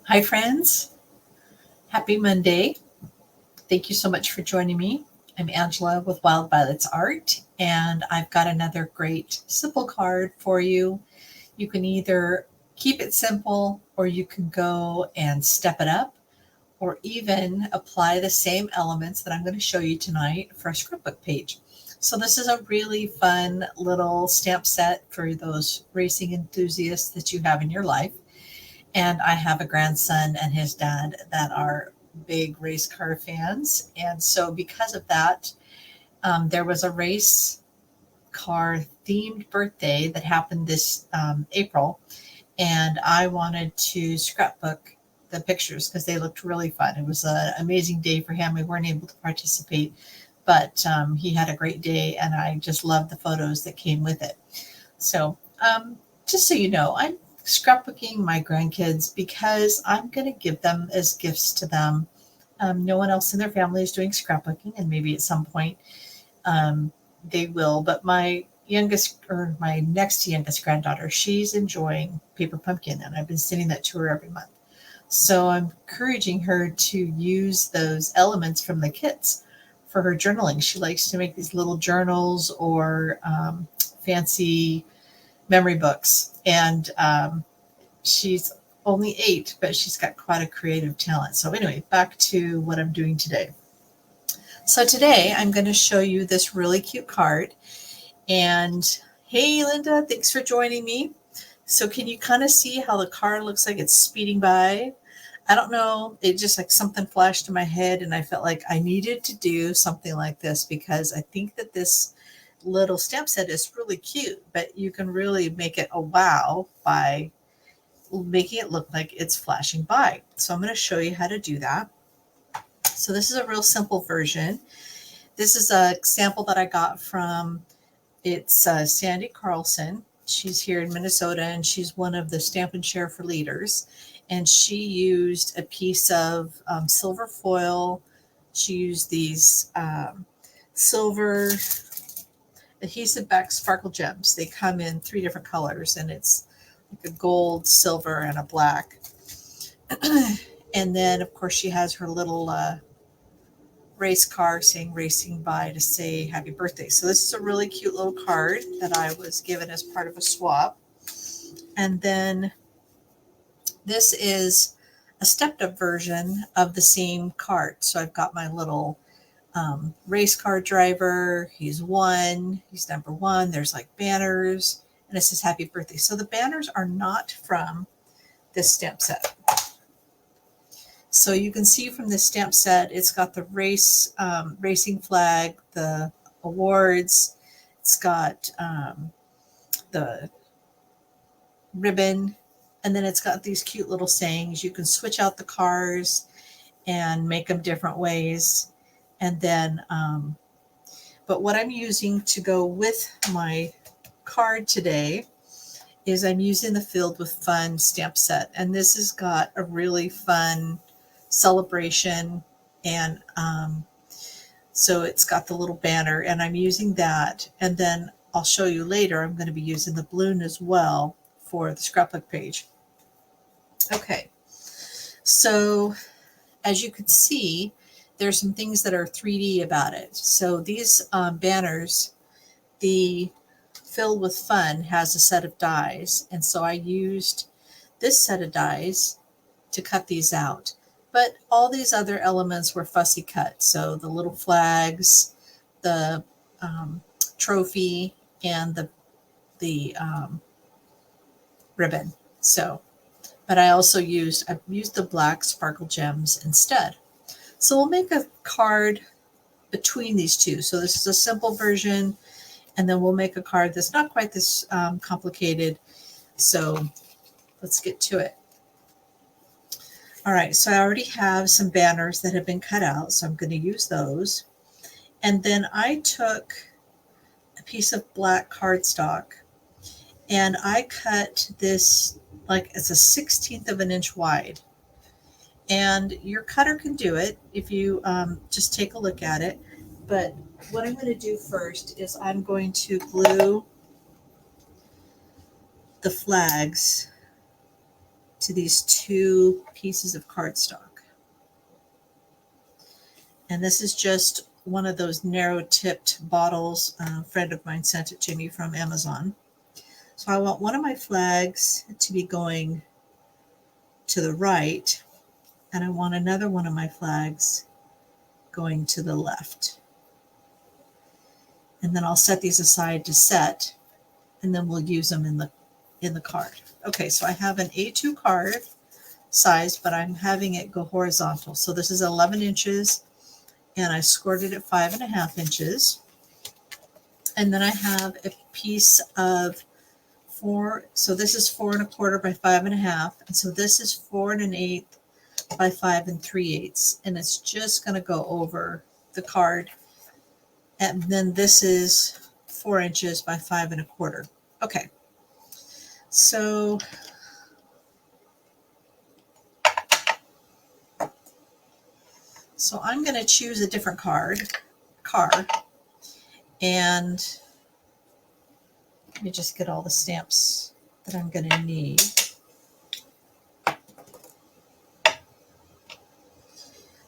Hi, friends. Happy Monday. Thank you so much for joining me. I'm Angela with Wild Violets Art, and I've got another great simple card for you. You can either keep it simple, or you can go and step it up, or even apply the same elements that I'm going to show you tonight for a scrapbook page. So, this is a really fun little stamp set for those racing enthusiasts that you have in your life. And I have a grandson and his dad that are big race car fans. And so, because of that, there was a race car themed birthday that happened this April. And I wanted to scrapbook the pictures because they looked really fun. It was an amazing day for him. We weren't able to participate, but he had a great day, and I just loved the photos that came with it. So, just so you know, I'm scrapbooking my grandkids because I'm going to give them as gifts to them. No one else in their family is doing scrapbooking, and maybe at some point they will. But my next youngest granddaughter, she's enjoying Paper Pumpkin, and I've been sending that to her every month. So I'm encouraging her to use those elements from the kits for her journaling. She likes to make these little journals or fancy memory books. And she's only 8, but she's got quite a creative talent. So, anyway, back to what I'm doing today. So, today I'm going to show you this really cute card. And hey, Linda, thanks for joining me. So, can you kind of see how the card looks like it's speeding by? I don't know. It just like something flashed in my head, and I felt like I needed to do something like this because I think that this little stamp set is really cute, but you can really make it a wow by making it look like it's flashing by. So I'm going to show you how to do that. So this is a real simple version. This is a sample that I got from, it's Sandy Carlson. She's here in Minnesota, and she's one of the Stamp and Share for Leaders. And she used a piece of silver foil. She used these silver adhesive back sparkle gems. They come in 3 different colors, and it's like a gold, silver, and a black. And then, of course, she has her little race car saying racing by to say happy birthday. So this is a really cute little card that I was given as part of a swap. And then this is a stepped up version of the same card. So I've got my little race car driver. He's number 1. There's like banners, and it says happy birthday. So the banners are not from this stamp set. So you can see from this stamp set, it's got the racing flag, the awards, it's got the ribbon, and then it's got these cute little sayings. You can switch out the cars and make them different ways. And then, but what I'm using to go with my card today is I'm using the Filled with Fun stamp set. And this has got a really fun celebration. And so it's got the little banner, and I'm using that. And then I'll show you later, I'm going to be using the balloon as well for the scrapbook page. Okay, so as you can see, there's some things that are 3D about it. So these banners, the Filled with Fun has a set of dies, and so I used this set of dies to cut these out. But all these other elements were fussy cut. So the little flags, the trophy, and the ribbon. So, but I've used the black sparkle gems instead. So we'll make a card between these two. So this is a simple version, and then we'll make a card that's not quite this complicated. So let's get to it. All right, so I already have some banners that have been cut out, so I'm going to use those. And then I took a piece of black cardstock, and I cut this like it's a 1/16 of an inch wide. And your cutter can do it if you just take a look at it. But what I'm going to do first is I'm going to glue the flags to these 2 pieces of cardstock. And this is just one of those narrow tipped bottles. A friend of mine sent it to me from Amazon. So I want one of my flags to be going to the right, and I want another one of my flags going to the left. And then I'll set these aside to set, and then we'll use them in the card. Okay, so I have an A2 card size, but I'm having it go horizontal. So this is 11 inches, and I scored it at 5.5 inches. And then I have a piece of 4, so this is 4 1/4 by 5.5, and so this is 4 1/8 by 5 3/8, and it's just going to go over the card. And then this is 4 inches by 5 1/4. Okay, so I'm going to choose a different car, and let me just get all the stamps that I'm going to need.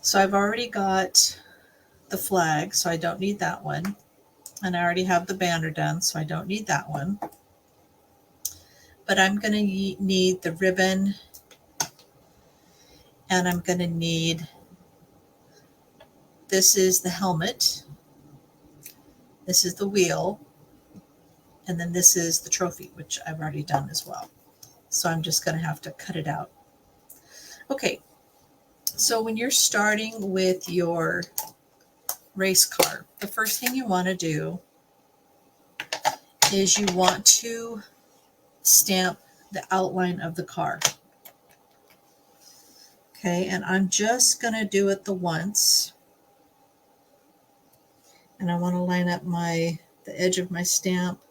So I've already got the flag, so I don't need that one. And I already have the banner done, so I don't need that one. But I'm going to need the ribbon, and I'm going to need, this is the helmet, this is the wheel, and then this is the trophy, which I've already done as well. So I'm just going to have to cut it out. Okay, so when you're starting with your race car, the first thing you want to do is you want to stamp the outline of the car. Okay, and I'm just going to do it the once. And I want to line up the edge of my stamp,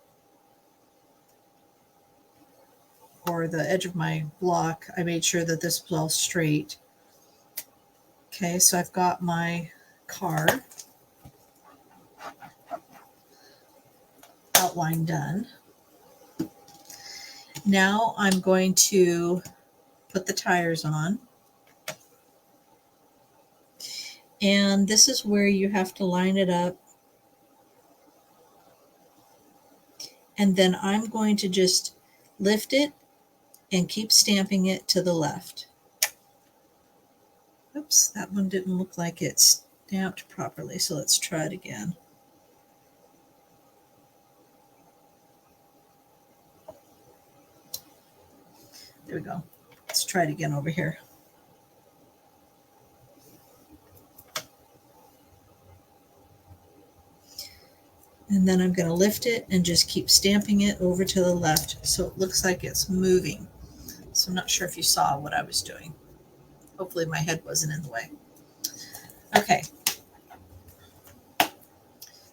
or the edge of my block. I made sure that this was all straight. Okay, so I've got my car outline done. Now I'm going to put the tires on. And this is where you have to line it up. And then I'm going to just lift it and keep stamping it to the left. Oops, that one didn't look like it stamped properly, so let's try it again. There we go. Let's try it again over here. And then I'm going to lift it and just keep stamping it over to the left so it looks like it's moving. So I'm not sure if you saw what I was doing. Hopefully my head wasn't in the way. Okay.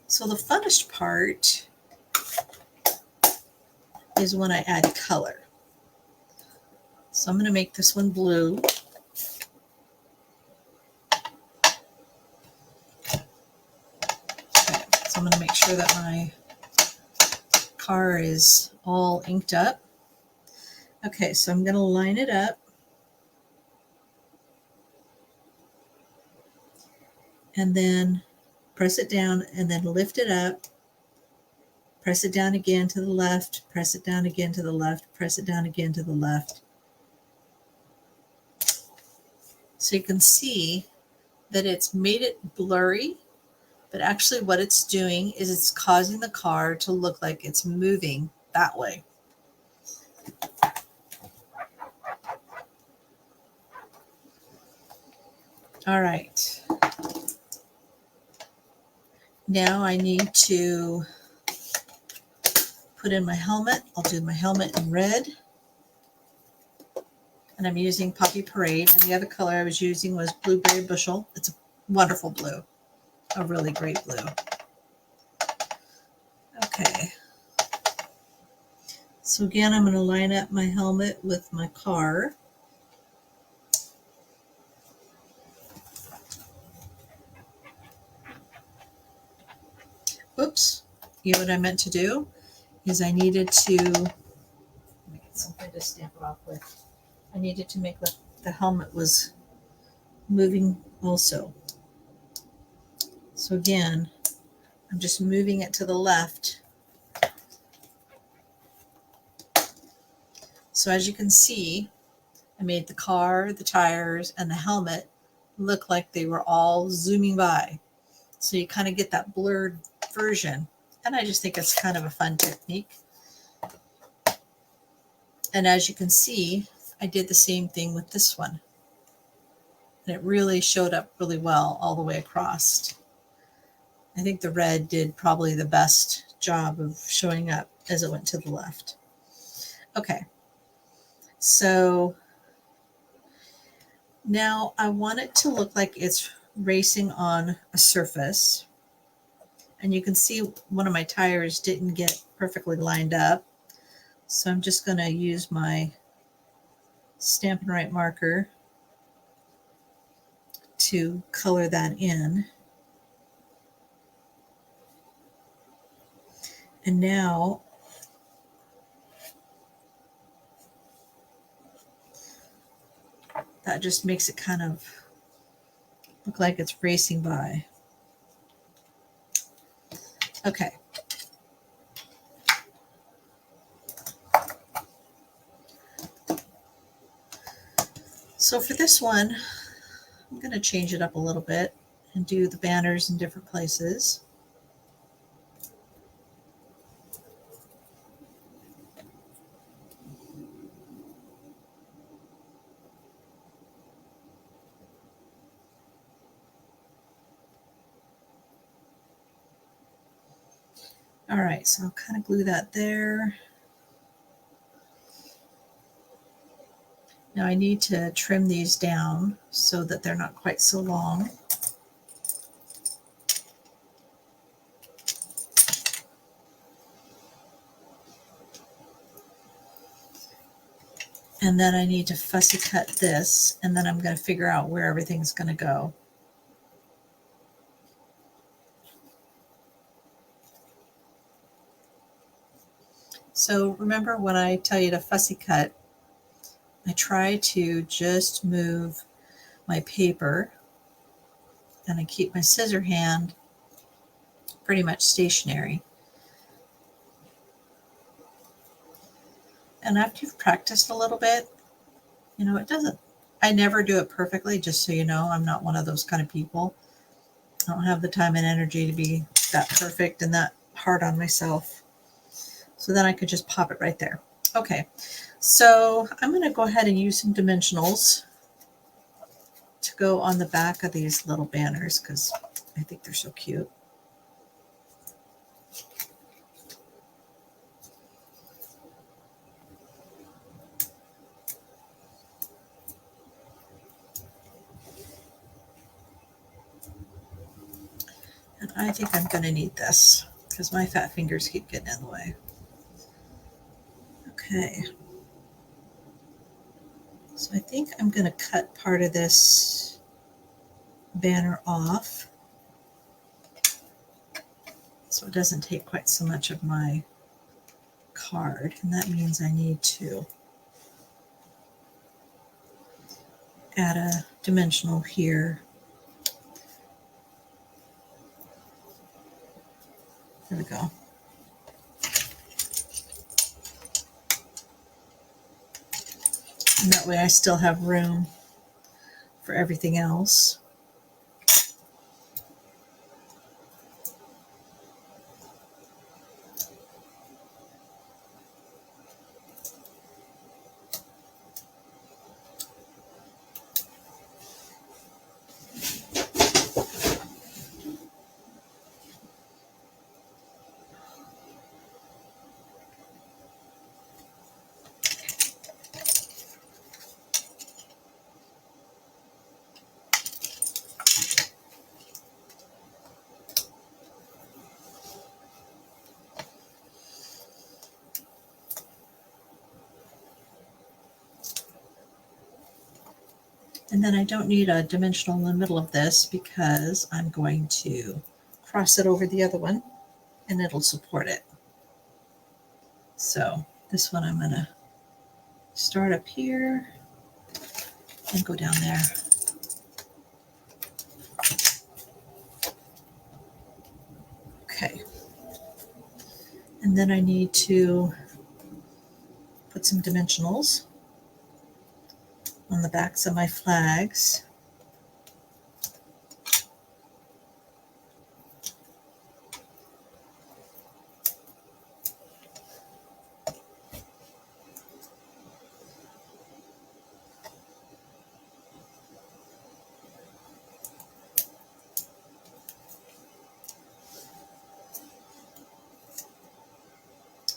So the funnest part is when I add color. So I'm going to make this one blue. Okay, so I'm going to make sure that my car is all inked up. Okay, so I'm going to line it up. And then press it down and then lift it up. Press it down again to the left. Press it down again to the left. Press it down again to the left. So you can see that it's made it blurry, but actually what it's doing is it's causing the car to look like it's moving that way. All right. Now I need to put in my helmet. I'll do my helmet in red. And I'm using Poppy Parade. And the other color I was using was Blueberry Bushel. It's a wonderful blue. A really great blue. Okay. So again, I'm going to line up my helmet with my car. Oops. You know what I meant to do is I needed to, let me get something to stamp it off with. I I needed to make the helmet was moving also. So again, I'm just moving it to the left. So as you can see, I made the car, the tires, and the helmet look like they were all zooming by. So you kind of get that blurred version. And I just think it's kind of a fun technique. And as you can see, I did the same thing with this one. And it really showed up really well all the way across. I think the red did probably the best job of showing up as it went to the left. Okay, so now I want it to look like it's racing on a surface. And you can see one of my tires didn't get perfectly lined up. So I'm just going to use my Stampin' Write marker to color that in. And now that just makes it kind of look like it's racing by. Okay. So for this one, I'm going to change it up a little bit and do the banners in different places. All right, so I'll kind of glue that there. Now I need to trim these down so that they're not quite so long. And then I need to fussy cut this, and then I'm going to figure out where everything's going to go. So remember when I tell you to fussy cut, I try to just move my paper and I keep my scissor hand pretty much stationary. And after you've practiced a little bit, you know, I never do it perfectly, just so you know. I'm not one of those kind of people. I don't have the time and energy to be that perfect and that hard on myself. So then I could just pop it right there. Okay, so I'm going to go ahead and use some dimensionals to go on the back of these little banners because I think they're so cute. And I think I'm going to need this because my fat fingers keep getting in the way. Okay. So I think I'm going to cut part of this banner off so it doesn't take quite so much of my card. And that means I need to add a dimensional here. There we go. And that way I still have room for everything else. And then I don't need a dimensional in the middle of this because I'm going to cross it over the other one and it'll support it. So this one I'm going to start up here and go down there. Okay. And then I need to put some dimensionals on the backs of my flags.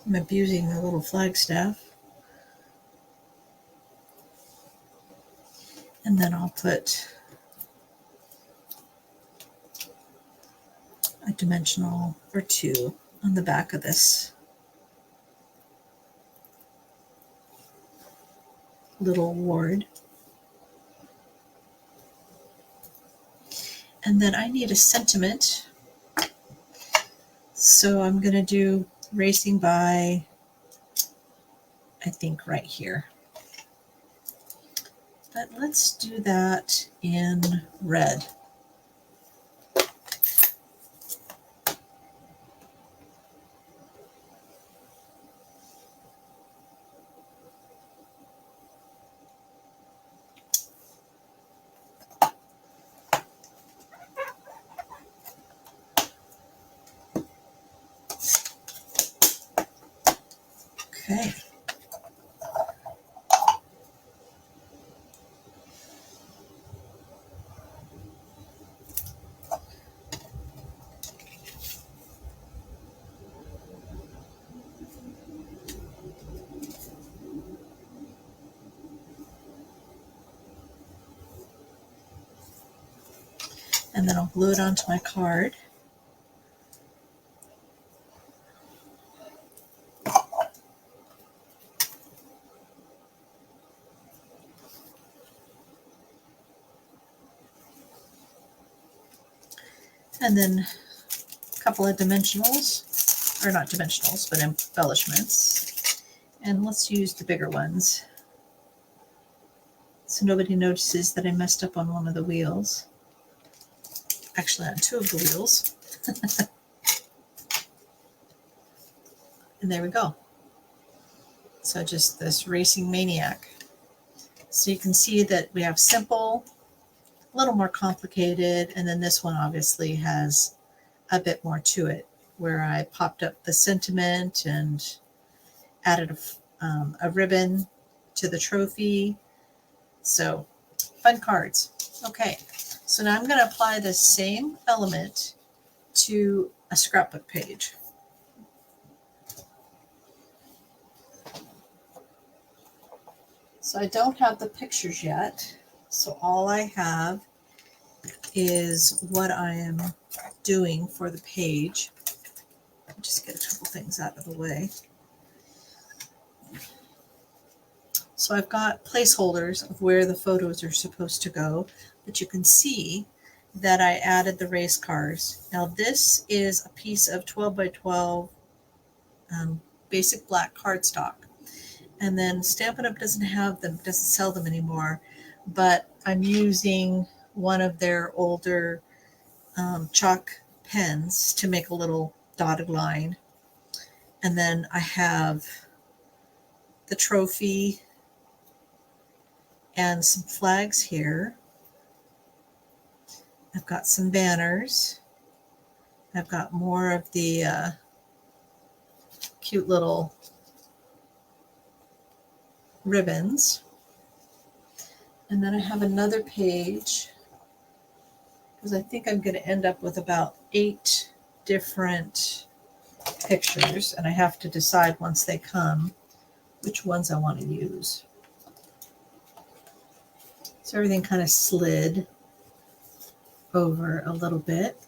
I'm abusing the little flagstaff. And then I'll put a dimensional or two on the back of this little award. And then I need a sentiment. So I'm going to do racing by, I think, right here. But let's do that in red. Okay. And then I'll glue it onto my card. And then a couple of dimensionals, or not dimensionals, but embellishments. And let's use the bigger ones, so nobody notices that I messed up on one of the wheels. Actually, on two of the wheels. And there we go. So just this Racing Maniac. So you can see that we have simple, a little more complicated, and then this one obviously has a bit more to it, where I popped up the sentiment and added a ribbon to the trophy. So fun cards. Okay, so now I'm going to apply the same element to a scrapbook page. So I don't have the pictures yet, so all I have is what I am doing for the page. Just get a couple things out of the way. So I've got placeholders of where the photos are supposed to go, but you can see that I added the race cars. Now this is a piece of 12 by 12 basic black cardstock. And then Stampin' Up! Doesn't sell them anymore, but I'm using one of their older chalk pens to make a little dotted line. And then I have the trophy and some flags here. I've got some banners. I've got more of the cute little ribbons. And then I have another page, because I think I'm going to end up with about 8 different pictures, and I have to decide once they come which ones I want to use. So everything kind of slid over a little bit.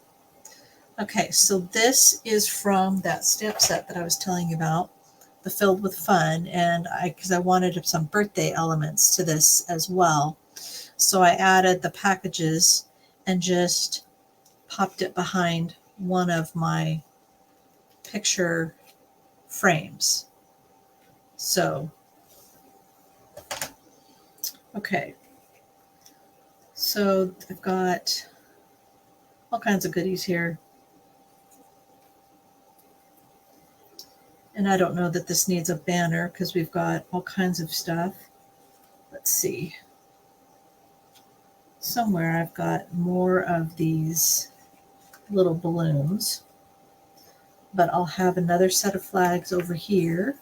Okay, so this is from that stamp set that I was telling you about, the Filled with Fun, and because I wanted some birthday elements to this as well. So I added the packages and just popped it behind one of my picture frames. So, okay. So I've got all kinds of goodies here. And I don't know that this needs a banner because we've got all kinds of stuff. Let's see. Somewhere I've got more of these little balloons. But I'll have another set of flags over here.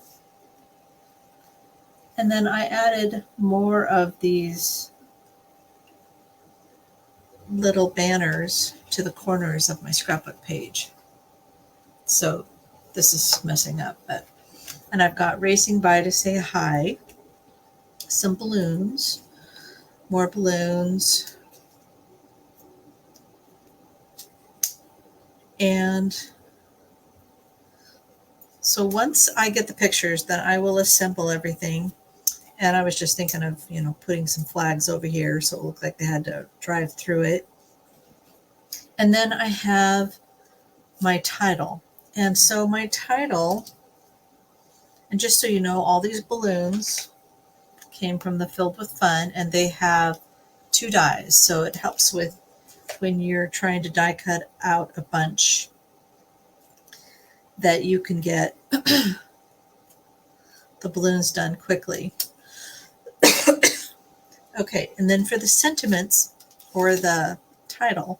And then I added more of these little banners to the corners of my scrapbook page. So this is messing up, and I've got racing by to say hi, some balloons, more balloons, and so once I get the pictures, then I will assemble everything. And I was just thinking of, putting some flags over here so it looked like they had to drive through it. And then I have my title. And so my title, and just so you know, all these balloons came from the Filled with Fun, and they have 2 dies. So it helps with when you're trying to die cut out a bunch that you can get the balloons done quickly. Okay, and then for the sentiments or the title,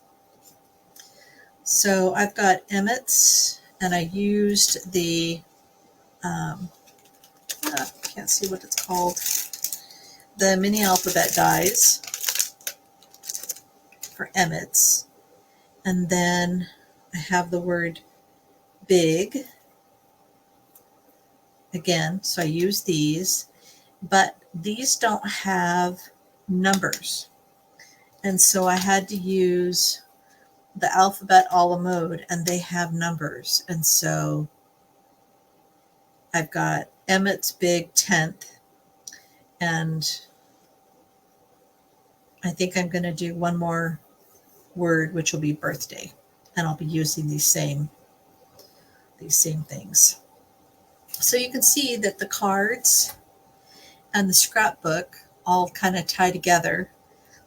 so I've got Emmett's, and I used the, can't see what it's called, the mini alphabet dies for Emmett's. And then I have the word big again, so I use these, but these don't have numbers. And so I had to use the alphabet a la mode, and they have numbers. And so I've got Emmett's big 10th, and I think I'm going to do one more word, which will be birthday, and I'll be using these same things. So you can see that the cards and the scrapbook all kind of tie together.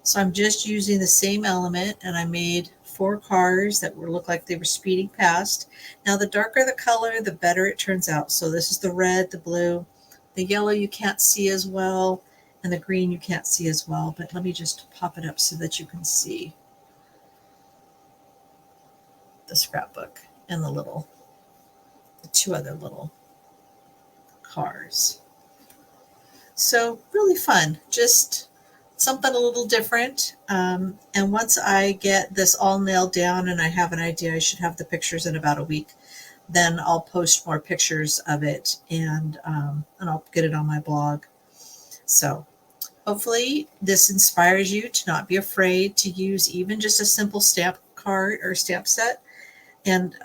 So I'm just using the same element, and I made 4 cars that look like they were speeding past. Now the darker the color, the better it turns out. So this is the red, the blue, the yellow you can't see as well, and the green you can't see as well. But let me just pop it up so that you can see the scrapbook and the 2 other little cars. So really fun, just something a little different. And once I get this all nailed down and I have an idea, I should have the pictures in about a week, then I'll post more pictures of it, and I'll get it on my blog. So hopefully this inspires you to not be afraid to use even just a simple stamp card or stamp set. And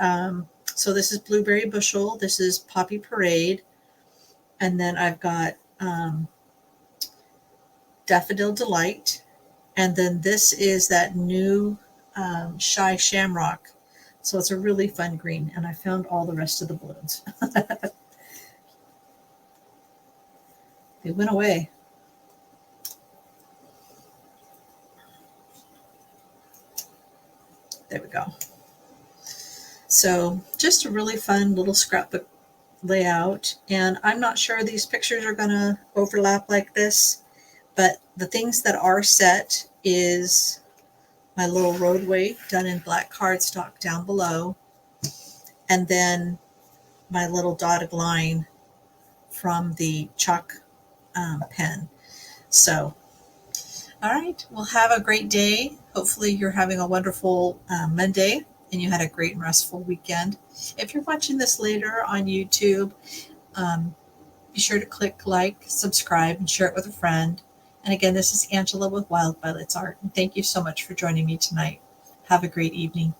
so this is Blueberry Bushel, this is Poppy Parade, and then I've got Daffodil Delight, and then this is that new Shy Shamrock. So it's a really fun green, and I found all the rest of the balloons. They went away. There we go. So just a really fun little scrapbook layout, and I'm not sure these pictures are going to overlap like this, but the things that are set is my little roadway done in black cardstock down below, and then my little dotted line from the chalk pen. So, all right, well, have a great day. Hopefully you're having a wonderful Monday, and you had a great and restful weekend. If you're watching this later on YouTube, be sure to click like, subscribe, and share it with a friend. And again, this is Angela with Wild Violets Art, and thank you so much for joining me tonight. Have a great evening.